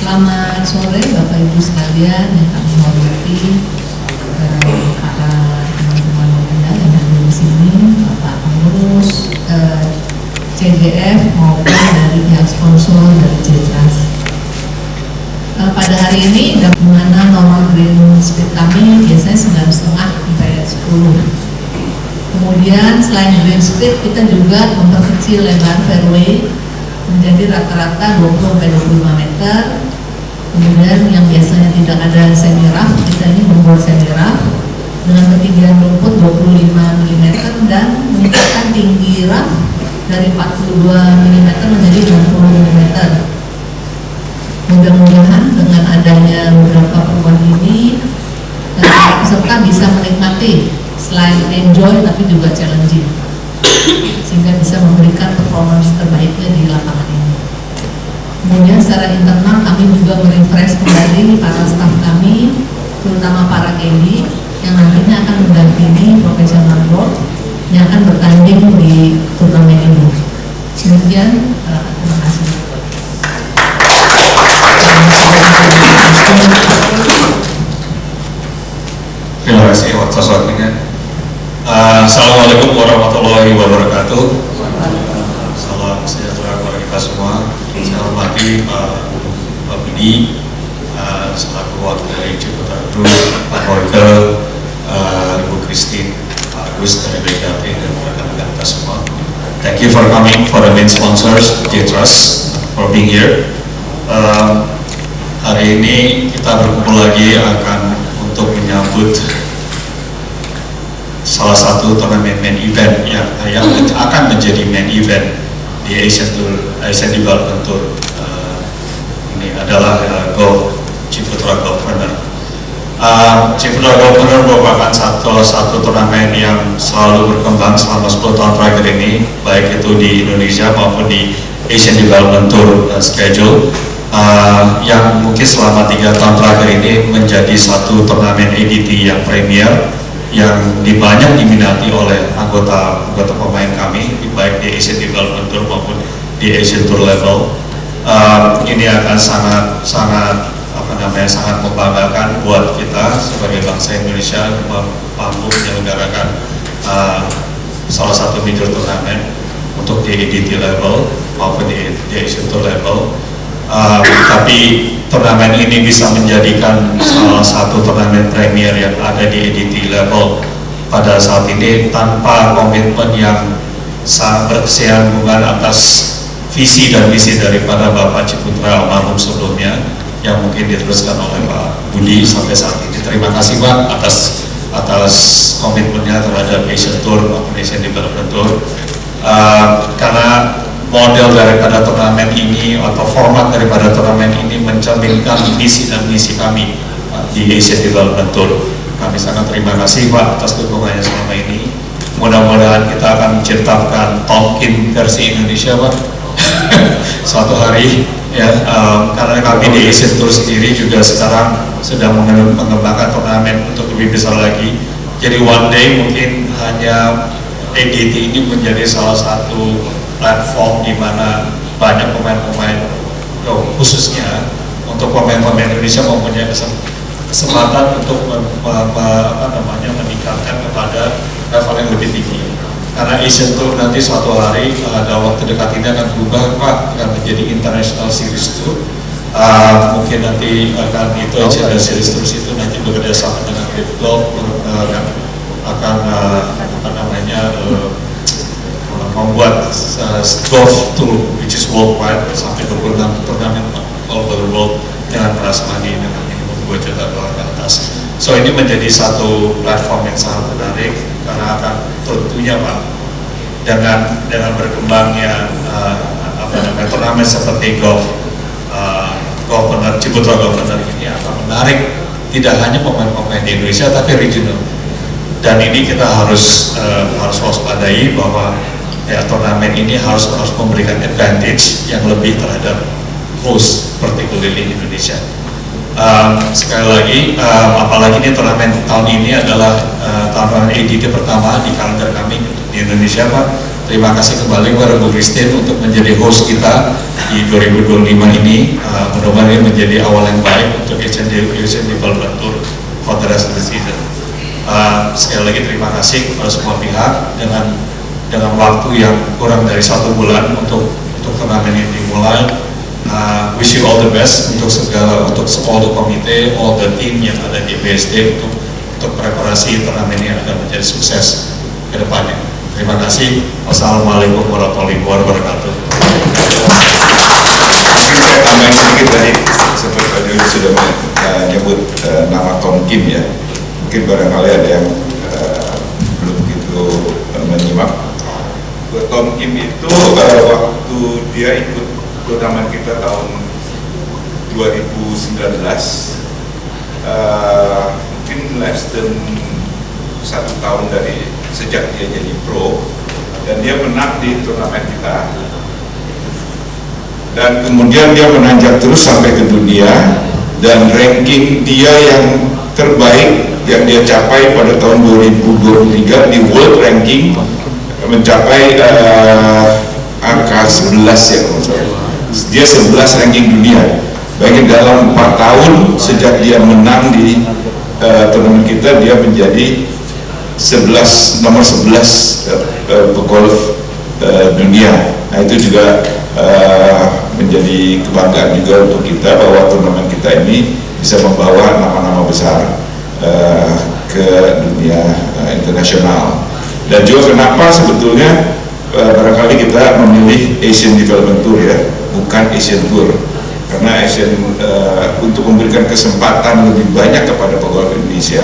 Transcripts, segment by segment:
Selamat sore Bapak Ibu sekalian yang kami hormati, para teman-teman media yang hadir di sini, Bapak pengurus CGF maupun dari pihak sponsor dari Jetras. Pada hari ini mana normal green speed kami biasanya 9,5 sampai 10. Kemudian selain green speed kita juga memperkecil lebar fairway menjadi rata-rata 20-25 meter. Kemudian yang biasanya tidak ada semi rough, kita ini membuat semi rough dengan ketinggian rumput 25 mm dan meningkatkan tinggi rough dari 42 mm menjadi 60 mm. Mudah-mudahan dengan adanya beberapa perubahan ini peserta bisa menikmati selain enjoy tapi juga challenging, sehingga bisa memberikan performance terbaiknya di lapangan ini. Kemudian secara internal kami juga merefresh kembali para staf kami, terutama para caddy yang nantinya akan mendampingi profesional golf yang akan bertanding di turnamen ini. Demikian, terima kasih. Terima kasih atas waktunya. Assalamualaikum warahmatullahi wabarakatuh. Salam sejahtera kepada kita semua. Saya hormati Pak Budi selaku wakil dari Ciputra Group, Pak Royke, Ibu Christine, Pak Agus dari BKP dan rekan-rekan kita semua. Thank you for coming, for the main sponsors, Jetras, for being here. Hari ini kita berkumpul lagi untuk menyambut salah satu turnamen main event yang akan menjadi main event di Asian Development Tour. Ini adalah Ciputra Golfpreneur. Ciputra Golfpreneur merupakan satu turnamen yang selalu berkembang selama 10 tahun terakhir ini, baik itu di Indonesia maupun di Asian Development Tour schedule. Yang mungkin selama 3 tahun terakhir ini menjadi satu turnamen ADT yang premier, yang banyak diminati oleh anggota pemain kami, baik di Asian Development Tour maupun di Asian Tour level. Ini akan sangat membanggakan buat kita sebagai bangsa Indonesia mampu menyelenggarakan salah satu major turnamen untuk di ADT level maupun di Asian Tour level. Tapi turnamen ini bisa menjadikan salah satu turnamen premier yang ada di ADT level pada saat ini tanpa komitmen yang sangat berkesinambungan atas visi dan misi daripada Bapak Ciputra almarhum sebelumnya yang mungkin diteruskan oleh Pak Budi sampai saat ini. Terima kasih Pak atas komitmennya terhadap Asian Tour maupun Asian Development Tour. Karena model daripada turnamen ini atau format daripada turnamen ini mencerminkan visi dan misi kami di Asian Development Tour. Kami sangat terima kasih Pak atas dukungannya selama ini. Mudah-mudahan kita akan menciptakan Tolkien versi Indonesia Pak suatu hari ya, karena kami di Asian Tour sendiri juga sekarang sedang mengembangkan turnamen untuk lebih besar lagi. Jadi one day mungkin hanya ADT ini menjadi salah satu platform di mana banyak pemain-pemain khususnya untuk pemain-pemain Indonesia mempunyai kesempatan untuk meningkatkan kepada level yang lebih tinggi. Karena Asian Tour nanti suatu hari dalam waktu dekat ini akan berubah Pak, akan menjadi International Series Tour. Mungkin nanti akan itu Asian Series Tour itu nanti bekerja sama dengan Live Golf akan membuat golf tour which is worldwide sampai 26 turnamen all over the world dengan prasmanan ini membuat juta dolar ke atas. So ini menjadi satu platform yang sangat menarik karena akan tentunya Pak dengan berkembangnya turnamen seperti Golfpreneur Ciputra Golfpreneur ini akan menarik tidak hanya pemain-pemain di Indonesia tapi regional. Dan ini kita harus waspadai bahwa turnamen ini harus memberikan advantage yang lebih terhadap host, particularly Indonesia. Sekali lagi, apalagi ini turnamen tahun ini adalah turnamen ADT pertama di kalender kami di Indonesia Pak. terima kasih kembali kepada Bu Christine untuk menjadi host kita di 2025 ini. Mudah-mudahan ini menjadi awal yang baik untuk Asian Development Tour for the rest of the season. Sekali lagi terima kasih kepada semua pihak dengan waktu yang kurang dari 1 bulan untuk turnamen ini dimulai. Wish you all the best untuk all the komite, all the team yang ada di BSD untuk preparasi turnamen ini akan menjadi sukses ke depannya. Terima kasih. Wassalamualaikum warahmatullahi wabarakatuh. Mungkin saya tambahin sedikit tadi, seperti Pak Juri sudah menyebut nama Tom Kim ya. Mungkin barangkali ada yang belum begitu menyimak. Tom Kim itu waktu dia ikut turnamen kita tahun 2019, mungkin less than 1 tahun dari sejak dia jadi pro, dan dia menang di turnamen kita, dan kemudian dia menanjak terus sampai ke dunia, dan ranking dia yang terbaik yang dia capai pada tahun 2023 di world ranking mencapai angka 11 ya, dia 11 ranking dunia. Baik dalam 4 tahun sejak dia menang di turnamen kita, dia menjadi nomor 11 pegolf dunia. Nah itu juga menjadi kebanggaan juga untuk kita bahwa turnamen kita ini bisa membawa nama-nama besar ke dunia internasional. Dan juga kenapa sebetulnya barangkali kita memilih Asian Development Tour ya, bukan Asian Tour, karena Asian untuk memberikan kesempatan lebih banyak kepada pegolf Indonesia,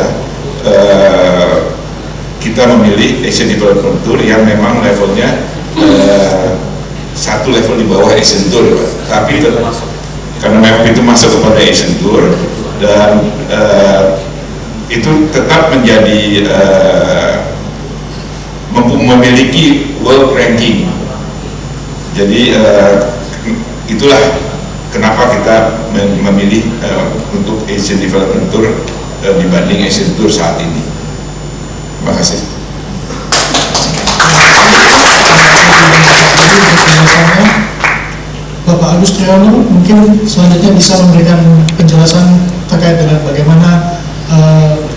kita memilih Asian Development Tour yang memang levelnya satu level di bawah Asian Tour, tapi karena memang itu masuk kepada Asian Tour, dan itu tetap menjadi memiliki world ranking. Jadi itulah kenapa kita memilih untuk Asian Development Tour dibanding Asian Tour saat ini. Terima kasih. Bapak Agus Triyono mungkin selanjutnya bisa memberikan penjelasan terkait dengan bagaimana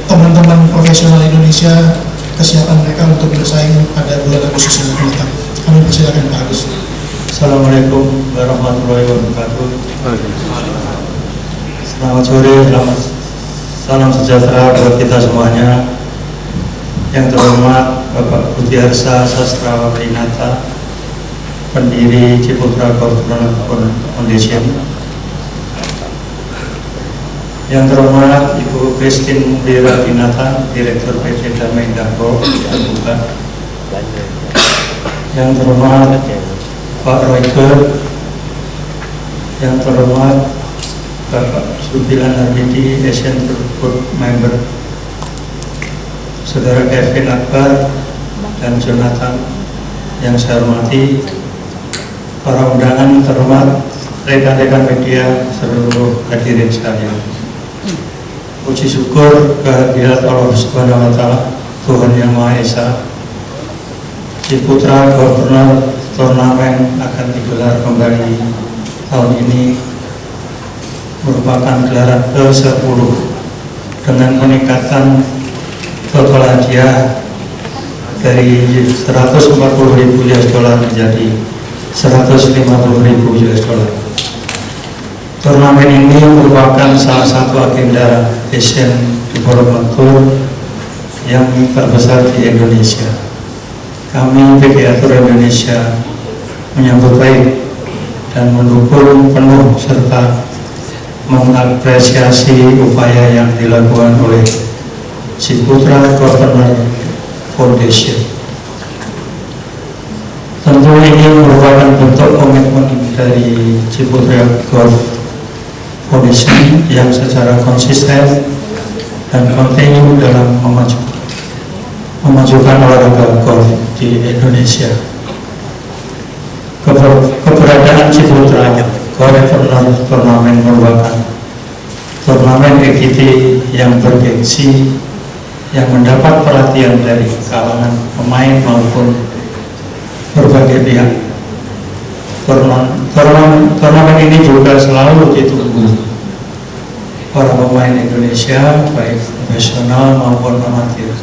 teman-teman profesional Indonesia kesiapan mereka untuk bersaing pada bulan Agustus yang akan datang. Kami persilakan Pak Agus. Assalamualaikum warahmatullahi wabarakatuh. Selamat sore, salam sejahtera buat kita semuanya. Yang terhormat Bapak Butiarsa Sastrawinata, pendiri Ciputra Golf Foundation. Yang terhormat Ibu Christine Winata, Direktur PT Damai Indahgo terbuka. Yang terhormat Pak Royker. Yang terhormat Bapak Subilan Arbidi, Asian Tour Member. Saudara Kevin Akbar dan Jonathan yang saya hormati, para undangan terhormat, rekan-rekan media, seluruh hadirin sekalian. Puji syukur kehadirat Allah Subhanahu wa Ta'ala, Tuhan Yang Maha Esa. Ciputra Golf Turnamen akan digelar kembali tahun ini, merupakan gelaran ke-10 dengan peningkatan total hadiah dari 140.000 US dollar menjadi 150.000 US dollar. Turnamen ini merupakan salah satu agenda Asian Development Tour yang terbesar di Indonesia. Kami PGA Tour Indonesia menyambut baik dan mendukung penuh serta mengapresiasi upaya yang dilakukan oleh Ciputra Golf Foundation. Tentu ini merupakan bentuk komitmen dari Ciputra Golf Foundation yang secara konsisten dan kontinu dalam memajukan olahraga golf di Indonesia. Keberadaan Ciputra Golf Turnamen merupakan turnamen equity yang bergengsi, yang mendapat perhatian dari kalangan pemain maupun berbagai pihak. Turnamen ini juga selalu ditunggu para pemain Indonesia, baik profesional maupun amatir.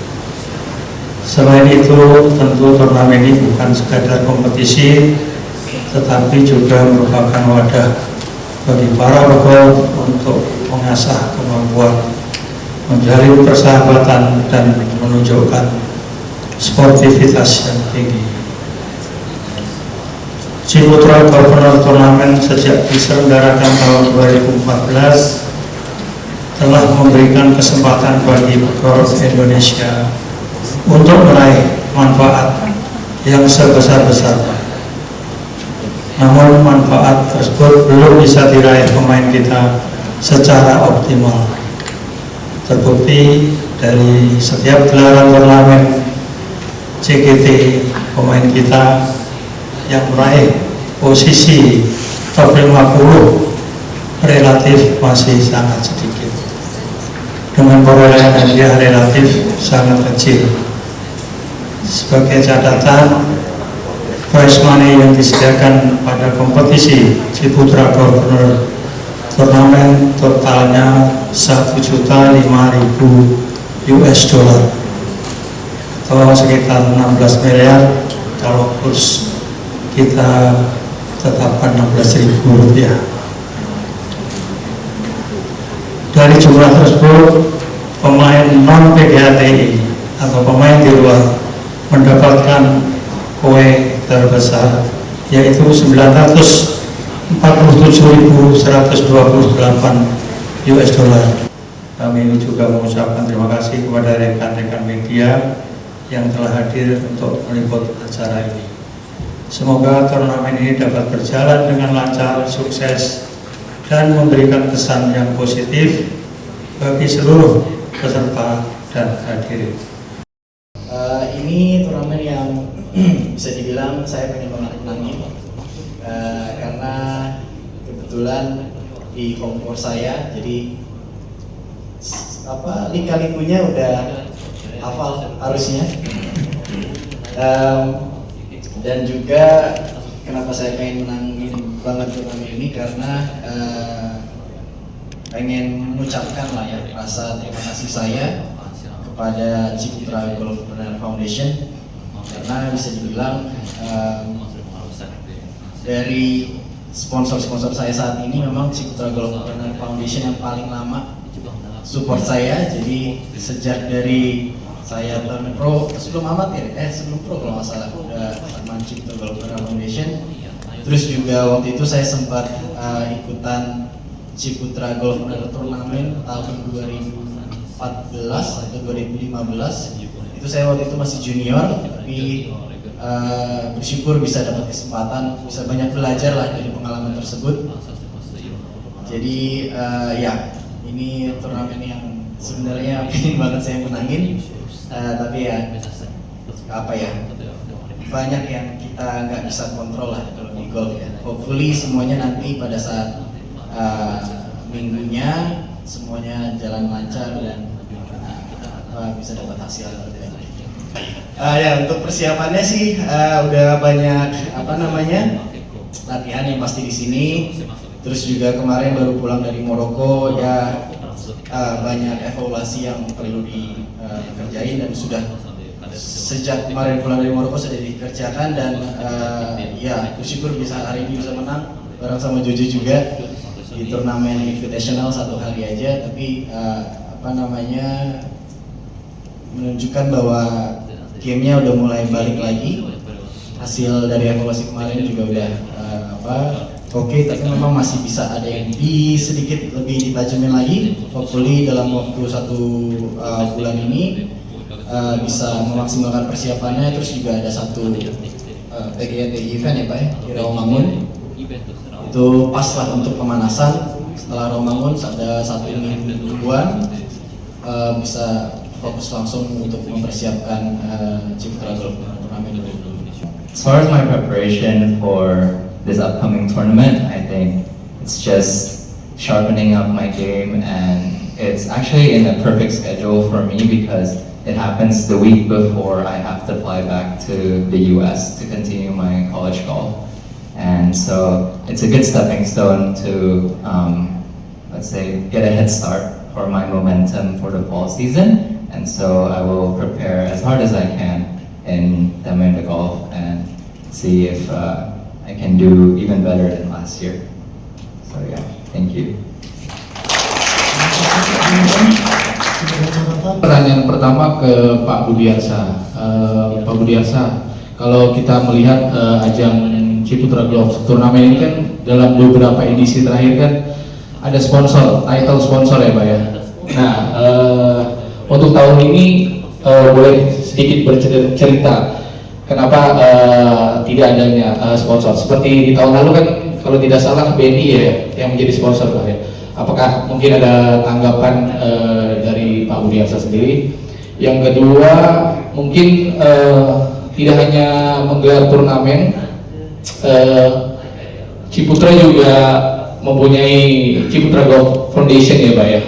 Selain itu, tentu turnamen ini bukan sekadar kompetisi, tetapi juga merupakan wadah bagi para pegolf untuk mengasah kemampuan, menjalin persahabatan, dan menunjukkan sportivitas yang tinggi. Ciputra Golf Turnamen sejak diselenggarakan tahun 2014 telah memberikan kesempatan bagi pegolf Indonesia untuk meraih manfaat yang sebesar-besarnya. Namun manfaat tersebut belum bisa diraih pemain kita secara optimal. Terbukti dari setiap gelaran turnamen CGT, pemain kita yang meraih posisi top 50 relatif masih sangat sedikit, dengan perolehan hadiah relatif sangat kecil. Sebagai catatan, prize money yang disediakan pada kompetisi Ciputra Golf Turnamen totalnya 1.005.000 US dollar atau sekitar 16 miliar kalau kurs kita tetapkan 16.000 rupiah. Dari jumlah tersebut, pemain non PGATI atau pemain di luar mendapatkan koe terbesar, yaitu 947.128 US dollar. Kami juga mengucapkan terima kasih kepada rekan-rekan media yang telah hadir untuk meliput acara ini. Semoga turnamen ini dapat berjalan dengan lancar, sukses, dan memberikan kesan yang positif bagi seluruh peserta dan hadirin. Ini turnamen yang bisa dibilang saya pengen banget menangin karena kebetulan di kompor saya, jadi lika-likunya udah hafal harusnya. Dan juga kenapa saya pengen menangin banget turnamen ini karena pengen mengucapkan lah ya rasa terima kasih saya kepada Ciputra Golf Foundation, karena bisa dibilang dari sponsor-sponsor saya saat ini memang Ciputra Golf Foundation yang paling lama support saya. Jadi sejak dari saya turn pro, sebelum amatir, sebelum pro kalau nggak salah, udah sama Ciputra Golf Foundation. Terus juga waktu itu saya sempat ikutan Ciputra Golf Turnamen tahun 2014 atau 2015. Itu saya waktu itu masih junior, tapi bersyukur bisa dapat kesempatan, bisa banyak belajar lah dari pengalaman tersebut. Jadi ya, ini turnamen yang sebenarnya pengen banget saya menangin. Tapi ya apa ya, banyak yang kita nggak bisa kontrol lah kalau di golf ya. Hopefully semuanya nanti pada saat minggunya semuanya jalan lancar dan bisa dapat hasil yang terbaik. Ya, untuk persiapannya sih udah banyak latihan yang pasti di sini. Terus juga kemarin baru pulang dari Maroko ya. Banyak evaluasi yang perlu dikerjain dan sudah sejak kemarin pulang dari Maroko sudah dikerjakan, dan ya bersyukur bisa hari ini bisa menang bareng sama Jojo juga di turnamen invitational 1 hari aja, tapi menunjukkan bahwa gamenya udah mulai balik lagi. Hasil dari evaluasi kemarin juga udah oke, tapi memang masih bisa ada yang sedikit lebih ditajamin lagi. Hopefully dalam waktu 1 bulan ini bisa memaksimalkan persiapannya. Terus juga ada 1 PGATI event ya Pak ya, di Rawamangun. Itu pas lah untuk pemanasan. Setelah Rawamangun ada 1 mingguan bisa fokus langsung untuk mempersiapkan Ciputra Golf Turnamen ini. As far as my preparation for this upcoming tournament, I think it's just sharpening up my game, and it's actually in a perfect schedule for me because it happens the week before I have to fly back to the US to continue my college golf. And so it's a good stepping stone to, let's say, get a head start for my momentum for the fall season. And so I will prepare as hard as I can in Diamond Golf and see if I can do even better than last year. So yeah, thank you. Pertanyaan pertama ke Pak Budiarsa. Pak Budiarsa, kalau kita melihat ajang Ciputra Golf Turnamen ini kan dalam beberapa edisi terakhir kan ada sponsor, title sponsor ya Pak ya. Nah, untuk tahun ini boleh sedikit bercerita kenapa tidak adanya sponsor. Seperti di tahun lalu kan kalau tidak salah BNI ya yang menjadi sponsor Pak ya. Apakah mungkin ada tanggapan dari Pak Budiarsa sendiri? Yang kedua, mungkin tidak hanya menggelar turnamen, Ciputra juga mempunyai Ciputra Golf Foundation ya Pak ya.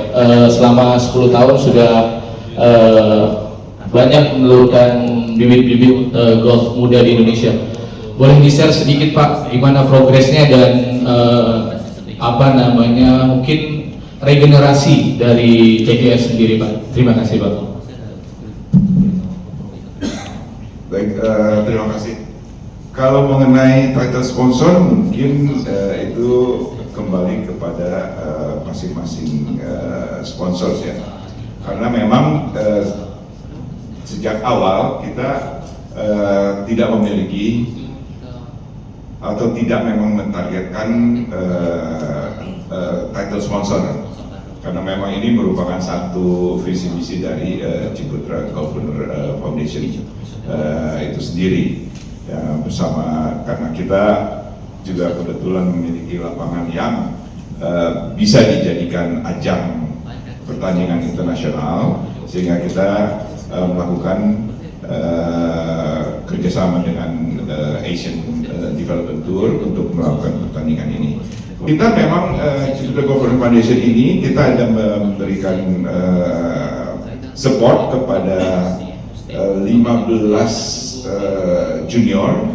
Selama 10 tahun sudah banyak menelurkan bibit-bibit golf muda di Indonesia. Boleh di-share sedikit Pak gimana progresnya dan apa namanya mungkin regenerasi dari CGS sendiri Pak. Terima kasih Pak. Baik, terima kasih. Kalau mengenai title sponsor mungkin itu kembali kepada masing-masing sponsor ya. Karena memang sejak awal kita tidak memiliki atau tidak memang mentargetkan title sponsor, karena memang ini merupakan satu visi misi dari Ciputra Golf Foundation itu sendiri ya, bersama karena kita juga kebetulan memiliki lapangan yang bisa dijadikan ajang pertandingan internasional, sehingga kita melakukan kerjasama dengan Asian Development Tour untuk melakukan pertandingan ini. Kita memang Ciputra Golf Foundation ini kita ada memberikan support kepada 15 junior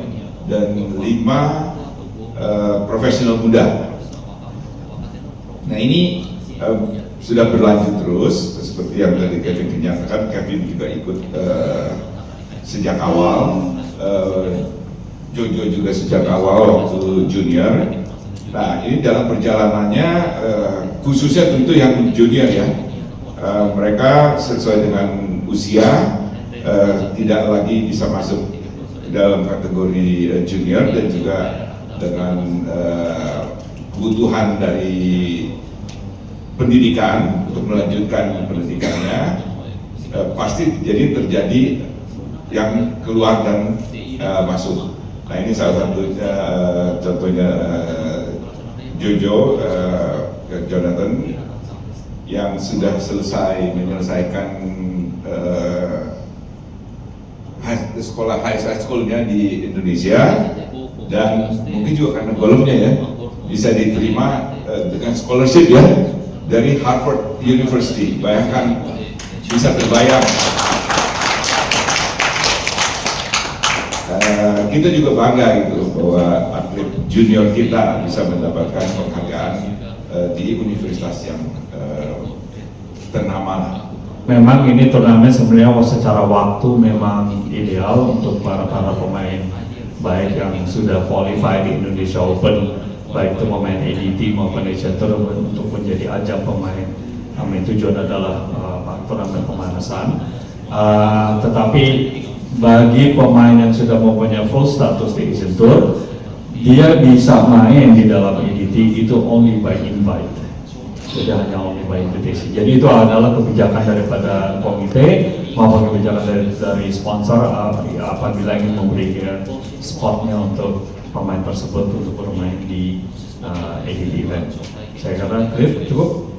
dan 5 profesional muda. Nah ini sudah berlanjut terus seperti yang tadi Kevin kenyatakan. Kevin juga ikut sejak awal, Jojo juga sejak awal waktu junior. Nah ini dalam perjalanannya khususnya tentu yang junior ya, mereka sesuai dengan usia tidak lagi bisa masuk dalam kategori junior, dan juga dengan kebutuhan dari pendidikan untuk melanjutkan pendidikannya, pasti jadi terjadi yang keluar dan masuk. Nah ini salah satunya contohnya Jojo Jonathan yang sudah selesai menyelesaikan sekolah high schoolnya di Indonesia, dan mungkin juga karena golfnya ya bisa diterima dengan scholarship ya dari Harvard University. Bayangkan, bisa terbayang. Kita juga bangga gitu bahwa atlet junior kita bisa mendapatkan penghargaan di universitas yang ternama. Memang ini turnamen sebenarnya secara waktu memang ideal untuk para pemain, baik yang sudah qualify di Indonesia Open, baik itu pemain ADT maupun Asian Tour, untuk menjadi ajang pemain. Kami tujuan adalah turnamen pemanasan. Tetapi bagi pemain yang sudah mempunyai full status di Asian Tour, dia bisa main di dalam ADT itu only by invite. Jadi hanya only by invitation. Jadi itu adalah kebijakan daripada komite maupun kebijakan dari sponsor apabila ingin memberikan spotnya untuk pemain tersebut untuk bermain di ADT event. Saya kira clear, cukup.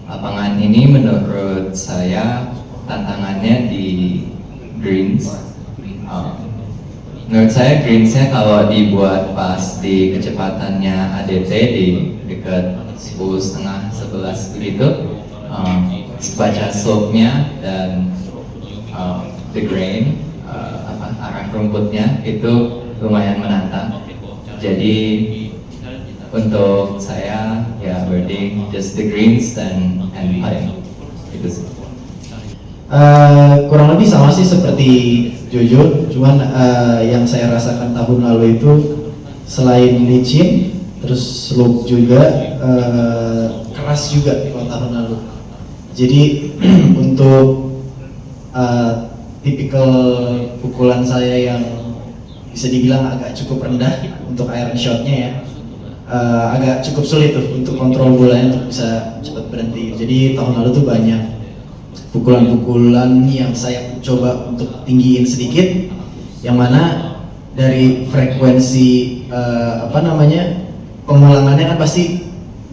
Lapangan ini menurut saya tantangannya di greens. Menurut saya greensnya kalau dibuat pas di kecepatannya ADT di dekat 10,5-11 begitu, baca slope-nya dan the grain, arah rumputnya itu lumayan menantang. Jadi untuk saya ya birding just the greens and putting itu sih. Kurang lebih sama sih seperti Jojo, cuman yang saya rasakan tahun lalu itu selain licin, terus slope juga, keras juga kalau tahun lalu. Jadi untuk tipikal pukulan saya yang bisa dibilang agak cukup rendah untuk iron shotnya ya, agak cukup sulit tuh untuk kontrol bolanya untuk bisa cepat berhenti. Jadi tahun lalu tuh banyak pukulan-pukulan yang saya coba untuk tinggiin sedikit, yang mana dari frekuensi pengulangannya kan pasti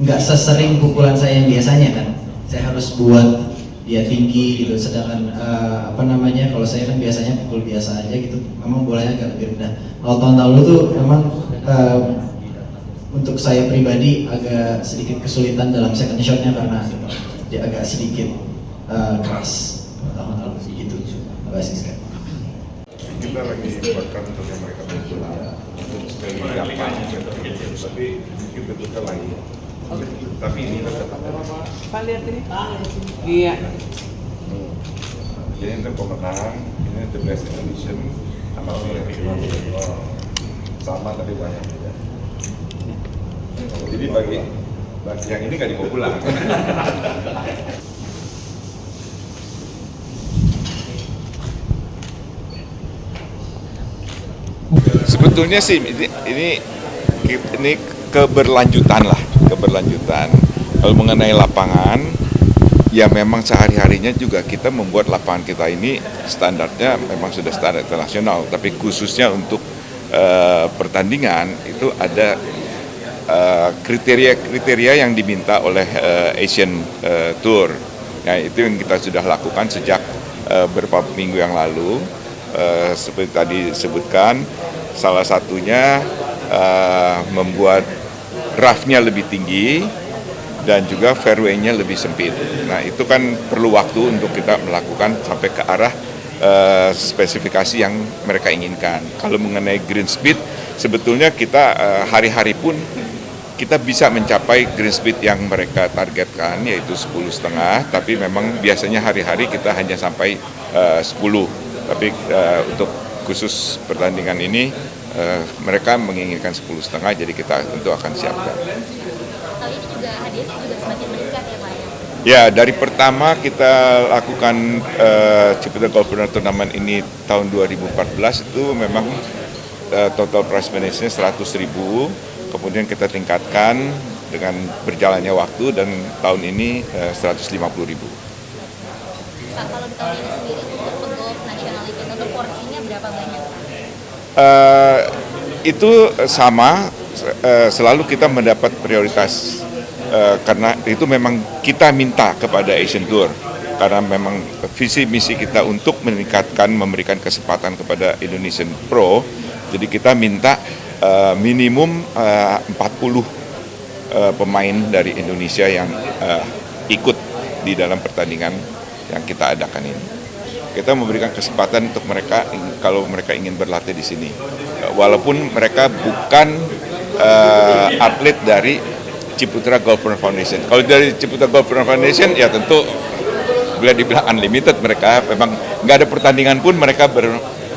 nggak sesering pukulan saya yang biasanya kan. Saya harus buat dia tinggi gitu, sedangkan kalau saya kan biasanya pukul biasa aja gitu, memang bolanya agak lebih rendah. Kalau tahun lalu tuh memang untuk saya pribadi agak sedikit kesulitan dalam second shotnya karena dia agak sedikit keras tahun lalu gitu. Terima kasih sekali. Kita lagi buatkan untuk yang mereka berjualan untuk sekali gampang, tapi mungkin bentuknya lagi. Tapi ini tetap Pak lihat ini. Iya. Jadi untuk pemenang ini the best edition sama tapi banyak beda. Jadi bagi yang ini nggak dibawa pulang. Sebetulnya sih ini keberlanjutan. Kalau mengenai lapangan, ya memang sehari-harinya juga kita membuat lapangan kita ini standarnya memang sudah standar internasional, tapi khususnya untuk pertandingan itu ada kriteria yang diminta oleh Asian Tour. Nah, itu yang kita sudah lakukan sejak beberapa minggu yang lalu. Seperti tadi disebutkan, salah satunya membuat roughnya lebih tinggi dan juga fairway-nya lebih sempit. Nah, itu kan perlu waktu untuk kita melakukan sampai ke arah spesifikasi yang mereka inginkan. Kalau mengenai green speed, sebetulnya kita hari-hari pun kita bisa mencapai green speed yang mereka targetkan, yaitu 10,5, tapi memang biasanya hari-hari kita hanya sampai 10. Tapi untuk khusus pertandingan ini mereka menginginkan 10,5, jadi kita tentu akan siapkan. Kali ini juga hadiah juga semakin meningkat ya Pak ya? Ya, dari pertama kita lakukan Ciputra Golf Tournament ini tahun 2014 itu memang total prize money-nya 100.000, kemudian kita tingkatkan dengan berjalannya waktu dan tahun ini 150.000. Pak, kalau di tahun ini sendiri untuk pegolf nasional itu untuk porsinya berapa banyak? Itu sama, selalu kita mendapat prioritas karena itu memang kita minta kepada Asian Tour, karena memang visi misi kita untuk meningkatkan, memberikan kesempatan kepada Indonesian Pro, jadi kita minta minimum 40 pemain dari Indonesia yang ikut di dalam pertandingan yang kita adakan ini. Kita memberikan kesempatan untuk mereka kalau mereka ingin berlatih di sini, walaupun mereka bukan atlet dari Ciputra Golf Foundation. Kalau dari Ciputra Golf Foundation ya tentu bila dibilang unlimited, mereka memang nggak ada pertandingan pun mereka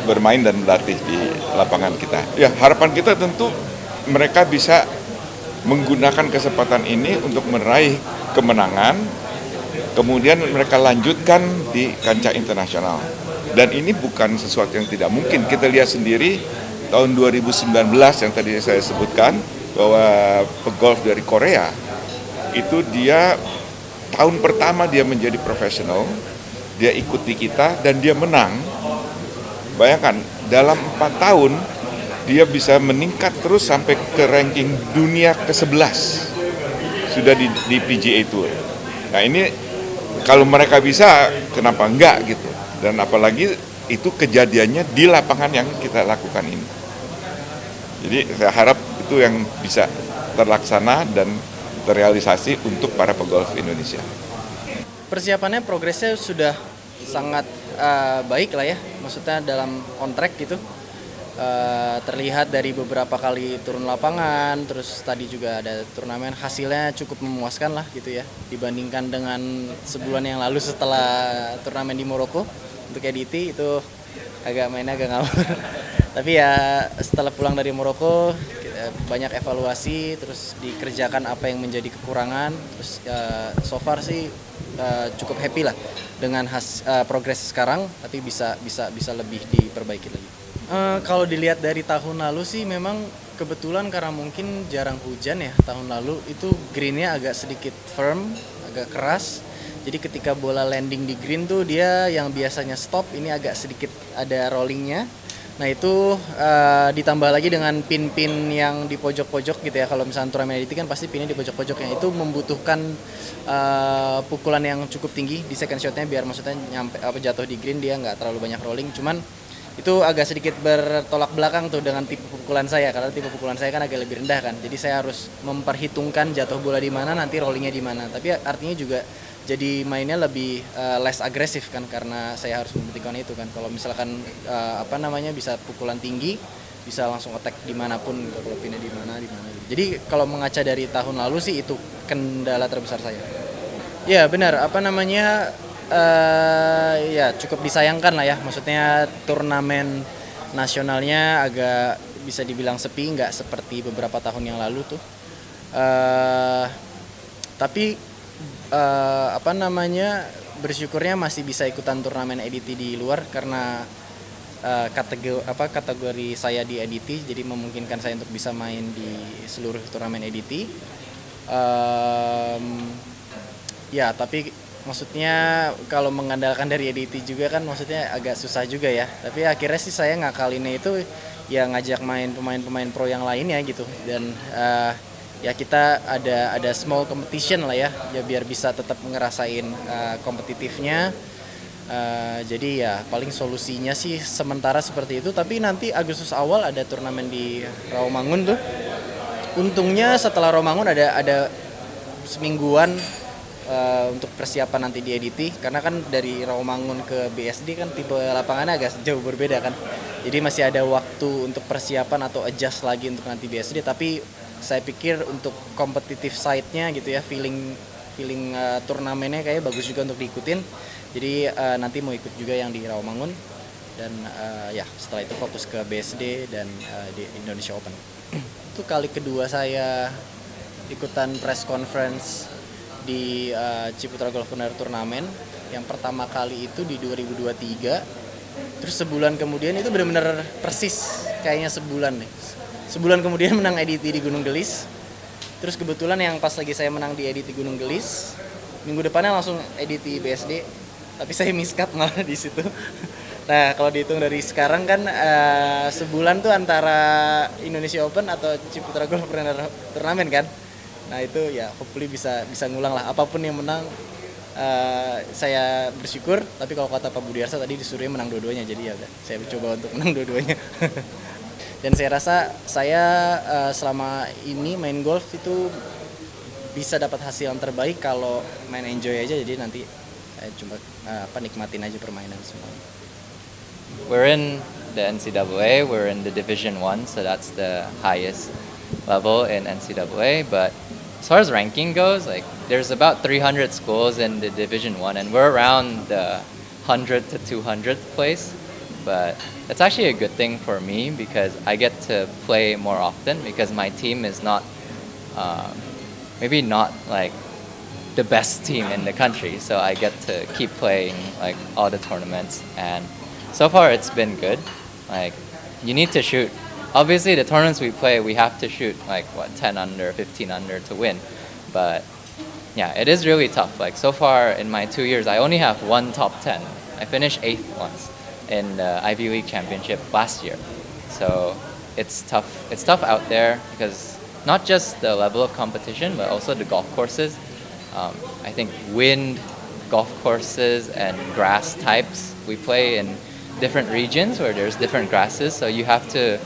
bermain dan berlatih di lapangan kita. Ya, harapan kita tentu mereka bisa menggunakan kesempatan ini untuk meraih kemenangan, kemudian mereka lanjutkan di kancah internasional. Dan ini bukan sesuatu yang tidak mungkin. Kita lihat sendiri tahun 2019 yang tadi saya sebutkan, bahwa pegolf dari Korea itu dia tahun pertama dia menjadi profesional, dia ikuti kita dan dia menang. Bayangkan dalam 4 tahun dia bisa meningkat terus sampai ke ranking dunia ke-11 sudah di PGA Tour. Nah, ini kalau mereka bisa, kenapa enggak gitu? Dan apalagi itu kejadiannya di lapangan yang kita lakukan ini. Jadi saya harap itu yang bisa terlaksana dan terrealisasi untuk para pegolf Indonesia. Persiapannya progresnya sudah sangat baik lah ya, maksudnya dalam on track gitu. Terlihat dari beberapa kali turun lapangan, terus tadi juga ada turnamen, hasilnya cukup memuaskan lah gitu ya, dibandingkan dengan sebulan yang lalu setelah turnamen di Maroko untuk EDT itu mainnya agak ngawur. Tapi ya setelah pulang dari Maroko banyak evaluasi, terus dikerjakan apa yang menjadi kekurangan, terus so far sih cukup happy lah dengan progres sekarang, tapi bisa lebih diperbaiki lagi. Kalau dilihat dari tahun lalu sih memang kebetulan karena mungkin jarang hujan ya, tahun lalu itu greennya agak sedikit firm, agak keras. Jadi ketika bola landing di green tuh dia yang biasanya stop ini agak sedikit ada rollingnya. Nah itu ditambah lagi dengan pin-pin yang di pojok-pojok gitu ya. Kalau misalnya turnamen EDT kan pasti pinnya di pojok-pojoknya, itu membutuhkan pukulan yang cukup tinggi di second shotnya biar maksudnya jatuh di green dia nggak terlalu banyak rolling. Cuman itu agak sedikit bertolak belakang tuh dengan tipe pukulan saya, karena tipe pukulan saya kan agak lebih rendah kan. Jadi saya harus memperhitungkan jatuh bola di mana, nanti rollingnya di mana. Tapi artinya juga jadi mainnya lebih less agresif kan, karena saya harus memperhitungkan itu kan. Kalau misalkan bisa pukulan tinggi, bisa langsung attack dimanapun, kalau pinnya di mana. Jadi kalau mengaca dari tahun lalu sih itu kendala terbesar saya. Ya benar, ya cukup disayangkan lah ya, maksudnya turnamen nasionalnya agak bisa dibilang sepi, nggak seperti beberapa tahun yang lalu tuh. Tapi bersyukurnya masih bisa ikutan turnamen EDT di luar karena kategori saya di EDT, jadi memungkinkan saya untuk bisa main di seluruh turnamen EDT. Ya tapi maksudnya kalau mengandalkan dari EDT juga kan maksudnya agak susah juga ya. Tapi akhirnya sih saya ngakalinnya itu ya ngajak main pemain-pemain pro yang lainnya gitu. Dan ya kita ada small competition lah ya biar bisa tetap ngerasain kompetitifnya. Jadi ya paling solusinya sih sementara seperti itu. Tapi nanti Agustus awal ada turnamen di Rawamangun tuh. Untungnya setelah Rawamangun ada semingguan untuk persiapan nanti di EDT, karena kan dari Rawamangun ke BSD kan tipe lapangannya agak jauh berbeda kan, jadi masih ada waktu untuk persiapan atau adjust lagi untuk nanti BSD. Tapi saya pikir untuk competitive side-nya gitu ya, feeling turnamennya kayak bagus juga untuk diikutin. Jadi nanti mau ikut juga yang di Rawamangun, dan ya setelah itu fokus ke BSD dan di Indonesia Open. Itu kali kedua saya ikutan press conference di Ciputra Golf Partner Turnamen. Yang pertama kali itu di 2023, terus sebulan kemudian itu benar-benar persis kayaknya sebulan kemudian menang EDT di Gunung Gelis. Terus kebetulan yang pas lagi saya menang di EDT Gunung Gelis, minggu depannya langsung EDT BSD, tapi saya miscut malah di situ. Nah kalau dihitung dari sekarang kan sebulan tuh antara Indonesia Open atau Ciputra Golf Partner Turnamen kan. Nah itu ya hopefully bisa ngulang lah, apapun yang menang saya bersyukur. Tapi kalau kata Pak Budiarsa tadi disuruhnya menang dua-duanya, jadi ya udah saya coba untuk menang dua-duanya. Dan saya rasa saya selama ini main golf itu bisa dapat hasil yang terbaik kalau main enjoy aja, jadi nanti cuma nikmatin aja permainan semua. We're in the NCAA, we're in the Division 1, so that's the highest level in NCAA. But as far as ranking goes, like there's about 300 schools in the Division 1, and we're around the 100 to 200th place. But it's actually a good thing for me because I get to play more often, because my team is not maybe not like the best team in the country, so I get to keep playing like all the tournaments, and so far it's been good. Like you need to shoot. Obviously, the tournaments we play, we have to shoot like 10 under, 15 under to win. But yeah, it is really tough. Like so far in my 2 years, I only have one top 10. I finished 8th once in the Ivy League Championship last year. So it's tough. It's tough out there because not just the level of competition, but also the golf courses. I think wind, golf courses, and grass types. We play in different regions where there's different grasses, so you have to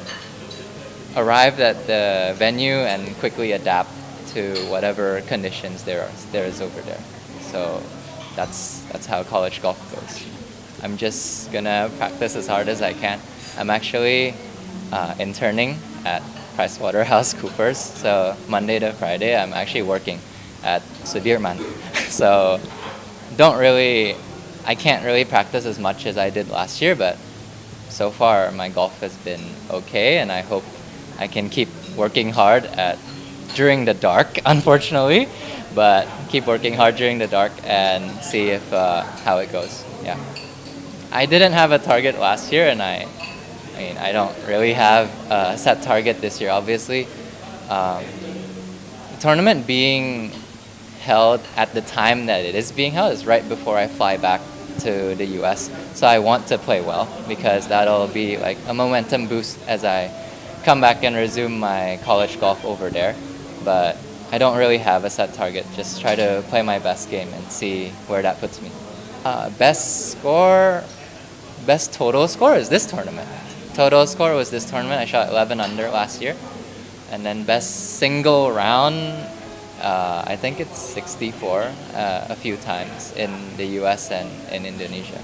arrive at the venue and quickly adapt to whatever conditions there is over there. So that's how college golf goes. I'm just gonna practice as hard as I can. I'm actually interning at PricewaterhouseCoopers, so Monday to Friday I'm actually working at Sudirman. So I can't really practice as much as I did last year, but so far my golf has been okay, and I hope I can keep working hard during the dark, unfortunately, but keep working hard during the dark and see if how it goes. Yeah, I didn't have a target last year, and I mean I don't really have a set target this year. Obviously, the tournament being held at the time that it is being held is right before I fly back to the US. So I want to play well because that'll be like a momentum boost as I come back and resume my college golf over there. But I don't really have a set target, just try to play my best game and see where that puts me. Best total score is this tournament. Total score was this tournament. I shot 11 under last year. And then best single round, I think it's 64 a few times in the US and in Indonesia.